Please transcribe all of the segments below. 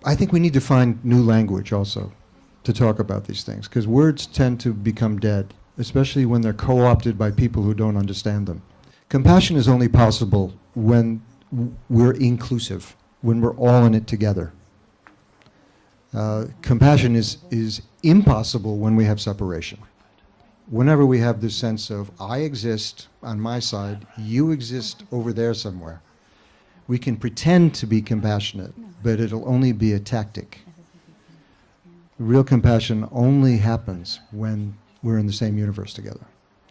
I think we need to find new language also to talk about these things, because words tend to become dead, especially when they're co-opted by people who don't understand them. Compassion is only possible when we're inclusive, when we're all in it together. Compassion is impossible when we have separation. Whenever we have this sense of, I exist on my side, you exist over there somewhere, we can pretend to be compassionate, but it'll only be a tactic. Real compassion only happens when we're in the same universe together.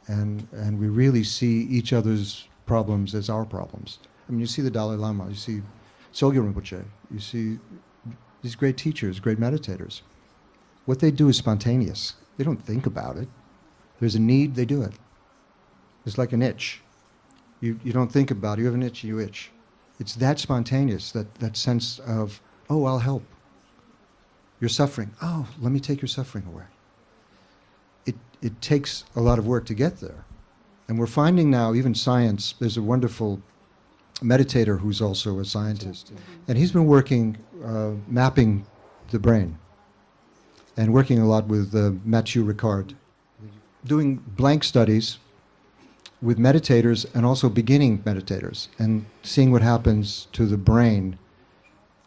And we really see each other's problems as our problems. I mean, you see the Dalai Lama, you see Sogyal Rinpoche, you see these great teachers, great meditators. What they do is spontaneous. They don't think about it. There's a need, they do it. It's like an itch. You don't think about it, you have an itch, you itch. It's that spontaneous, that sense of, oh, I'll help. You're suffering. Oh, let me take your suffering away. It takes a lot of work to get there. And we're finding now, even science, there's a wonderful meditator who's also a scientist, and he's been working, mapping the brain, and working a lot with Mathieu Ricard, doing blank studies with meditators and also beginning meditators, and seeing what happens to the brain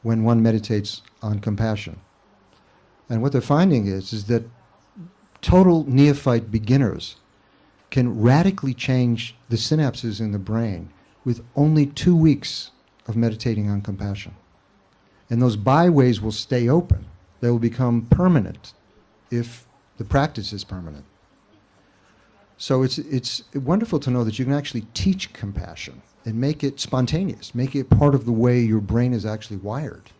when one meditates on compassion. And what they're finding is that total neophyte beginners can radically change the synapses in the brain with only 2 weeks of meditating on compassion. And those byways will stay open. They will become permanent if the practice is permanent. So it's wonderful to know that you can actually teach compassion and make it spontaneous, make it part of the way your brain is actually wired.